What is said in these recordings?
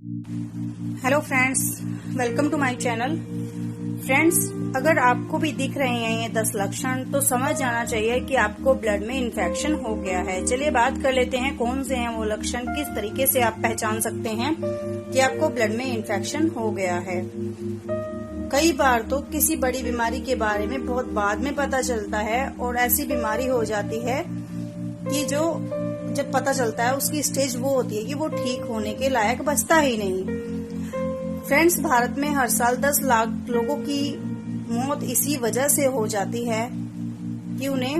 Hello friends, welcome to my channel. Friends, अगर आपको भी दिख रहे हैं ये 10 लक्षण तो समझ जाना चाहिए कि आपको ब्लड में इन्फेक्शन हो गया है। चलिए बात कर लेते हैं कौन से हैं वो लक्षण, किस तरीके से आप पहचान सकते हैं कि आपको ब्लड में इन्फेक्शन हो गया है। कई बार तो किसी बड़ी बीमारी के बारे में बहुत बाद में पता चलता है और ऐसी बीमारी हो जाती है कि जब पता चलता है उसकी स्टेज वो होती है कि वो ठीक होने के लायक बचता ही नहीं। फ्रेंड्स, भारत में हर साल 10 लाख लोगों की मौत इसी वजह से हो जाती है कि उन्हें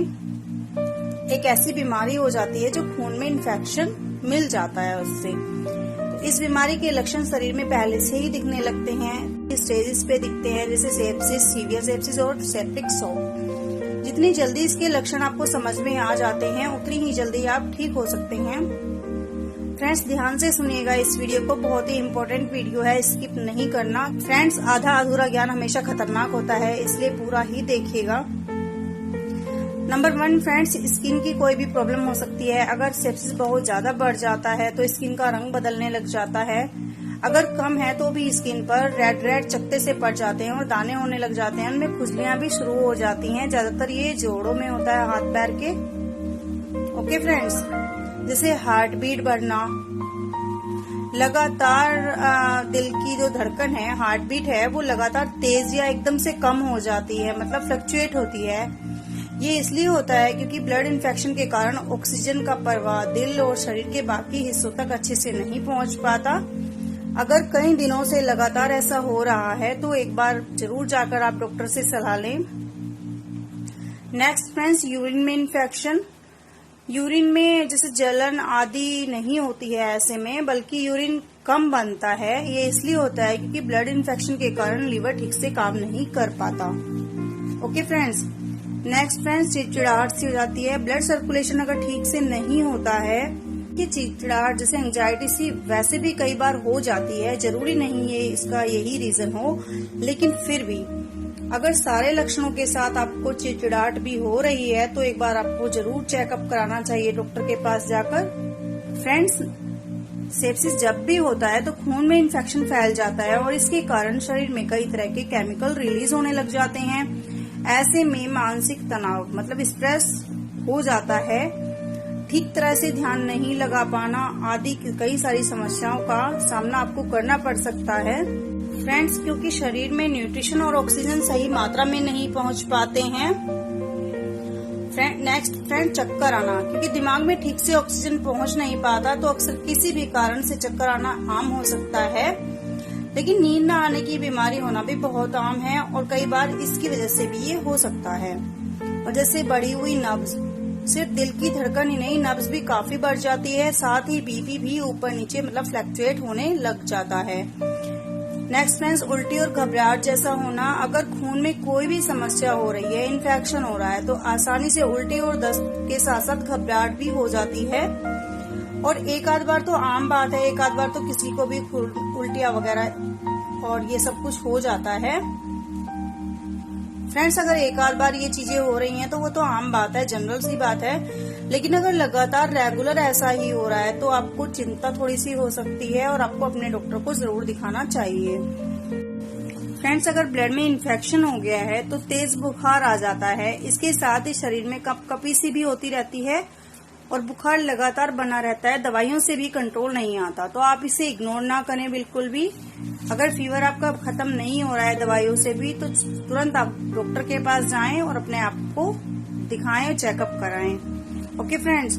एक ऐसी बीमारी हो जाती है जो खून में इन्फेक्शन मिल जाता है उससे। तो इस बीमारी के लक्षण शरीर में पहले से ही दिखने लगते हैं, स्टेजेस पे दिखते हैं, जैसे सेप्सिस, सीवियर सेप्सिस और सेप्टिक शॉक। जितनी जल्दी इसके लक्षण आपको समझ में आ जाते हैं उतनी ही जल्दी आप ठीक हो सकते हैं। फ्रेंड्स, ध्यान से सुनिएगा इस वीडियो को, बहुत ही इम्पोर्टेंट वीडियो है, स्किप नहीं करना। फ्रेंड्स, आधा अधूरा ज्ञान हमेशा खतरनाक होता है, इसलिए पूरा ही देखिएगा। नंबर 1 फ्रेंड्स, स्किन की कोई भी प्रॉब्लम हो सकती है। अगर सेप्सिस बहुत ज्यादा बढ़ जाता है तो स्किन का रंग बदलने लग जाता है। अगर कम है तो भी स्किन पर रेड चकत्ते से पड़ जाते हैं और दाने होने लग जाते हैं, उनमें खुजलियां भी शुरू हो जाती हैं। ज्यादातर ये जोड़ों में होता है, हाथ पैर के। ओके फ्रेंड्स, जैसे हार्ट बीट बढ़ना, लगातार दिल की जो धड़कन है, हार्ट बीट है, वो लगातार तेज या एकदम से कम हो जाती है, मतलब फ्लक्चुएट होती है। ये इसलिए होता है क्योंकि ब्लड इन्फेक्शन के कारण ऑक्सीजन का प्रवाह दिल और शरीर के बाकी हिस्सों तक अच्छे से नहीं पहुंच पाता। अगर कई दिनों से लगातार ऐसा हो रहा है तो एक बार जरूर जाकर आप डॉक्टर से सलाह लें। नेक्स्ट फ्रेंड्स, यूरिन में इन्फेक्शन। यूरिन में जैसे जलन आदि नहीं होती है ऐसे में, बल्कि यूरिन कम बनता है। ये इसलिए होता है क्योंकि ब्लड इन्फेक्शन के कारण लीवर ठीक से काम नहीं कर पाता। ओके फ्रेंड्स, नेक्स्ट फ्रेंड्स, चिड़चिड़ाहट सी हो जाती है। ब्लड सर्कुलेशन अगर ठीक से नहीं होता है कि चिड़चिड़ाहट जैसे एंजाइटी सी वैसे भी कई बार हो जाती है। जरूरी नहीं है इसका यही रीजन हो, लेकिन फिर भी अगर सारे लक्षणों के साथ आपको चिड़चिड़ाहट भी हो रही है तो एक बार आपको जरूर चेकअप कराना चाहिए डॉक्टर के पास जाकर। फ्रेंड्स, सेप्सिस जब भी होता है तो खून में इन्फेक्शन फैल जाता है और इसके कारण शरीर में कई तरह के केमिकल रिलीज होने लग जाते हैं। ऐसे में मानसिक तनाव मतलब स्ट्रेस हो जाता है, ठीक तरह से ध्यान नहीं लगा पाना आदि कई सारी समस्याओं का सामना आपको करना पड़ सकता है। फ्रेंड्स, क्योंकि शरीर में न्यूट्रिशन और ऑक्सीजन सही मात्रा में नहीं पहुंच पाते हैं। नेक्स्ट फ्रेंड, चक्कर आना। क्योंकि दिमाग में ठीक से ऑक्सीजन पहुंच नहीं पाता तो अक्सर किसी भी कारण से चक्कर आना आम हो सकता है। लेकिन नींद न आने की बीमारी होना भी बहुत आम है और कई बार इसकी वजह से भी ये हो सकता है। और जैसे बढ़ी हुई नब्ज, सिर्फ दिल की धड़कन ही नहीं, नब्ज भी काफी बढ़ जाती है, साथ ही बीपी भी ऊपर नीचे मतलब फ्लक्चुएट होने लग जाता है। नेक्स्ट फ्रेंड्स, उल्टी और घबराहट जैसा होना। अगर खून में कोई भी समस्या हो रही है, इन्फेक्शन हो रहा है, तो आसानी से उल्टी और दस्त के साथ साथ घबराहट भी हो जाती है। और एक आध बार तो आम बात है, एक आध बार तो किसी को भी उल्टियां वगैरह और ये सब कुछ हो जाता है। फ्रेंड्स, अगर एक आध बार ये चीजें हो रही हैं तो वो तो आम बात है, जनरल सी बात है। लेकिन अगर लगातार रेगुलर ऐसा ही हो रहा है तो आपको चिंता थोड़ी सी हो सकती है और आपको अपने डॉक्टर को जरूर दिखाना चाहिए। फ्रेंड्स, अगर ब्लड में इन्फेक्शन हो गया है तो तेज बुखार आ जाता है। इसके साथ ही शरीर में कपकपी सी भी होती रहती है और बुखार लगातार बना रहता है, दवाइयों से भी कंट्रोल नहीं आता। तो आप इसे इग्नोर ना करें बिल्कुल भी। अगर फीवर आपका खत्म नहीं हो रहा है दवाइयों से भी तो तुरंत आप डॉक्टर के पास जाएं और अपने आप को दिखाएं और चेकअप कराएं। ओके फ्रेंड्स,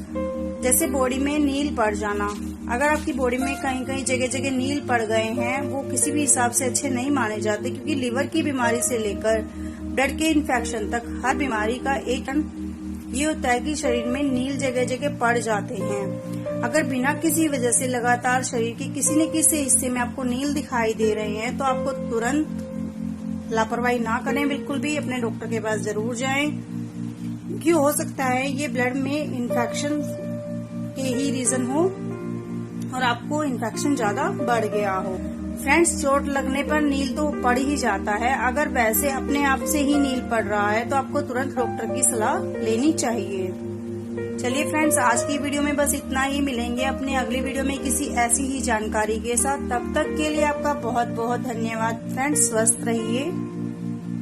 जैसे बॉडी में नील पड़ जाना। अगर आपकी बॉडी में कहीं कहीं जगह जगह नील पड़ गए हैं, वो किसी भी हिसाब से अच्छे नहीं माने जाते, क्योंकि लीवर की बीमारी से लेकर ब्लड के इन्फेक्शन तक हर बीमारी का एक ये होता है कि शरीर में नील जगह जगह पड़ जाते हैं। अगर बिना किसी वजह से लगातार शरीर के किसी न किसी हिस्से में आपको नील दिखाई दे रहे हैं तो आपको तुरंत लापरवाही ना करें बिल्कुल भी, अपने डॉक्टर के पास जरूर जाएं। क्योंकि हो सकता है ये ब्लड में इन्फेक्शन के ही रीजन हो और आपको इन्फेक्शन ज्यादा बढ़ गया हो। फ्रेंड्स, चोट लगने पर नील तो पड़ ही जाता है। अगर वैसे अपने आप से ही नील पड़ रहा है तो आपको तुरंत डॉक्टर की सलाह लेनी चाहिए। चलिए फ्रेंड्स, आज की वीडियो में बस इतना ही। मिलेंगे अपने अगली वीडियो में किसी ऐसी ही जानकारी के साथ। तब तक के लिए आपका बहुत बहुत धन्यवाद फ्रेंड्स। स्वस्थ रहिए।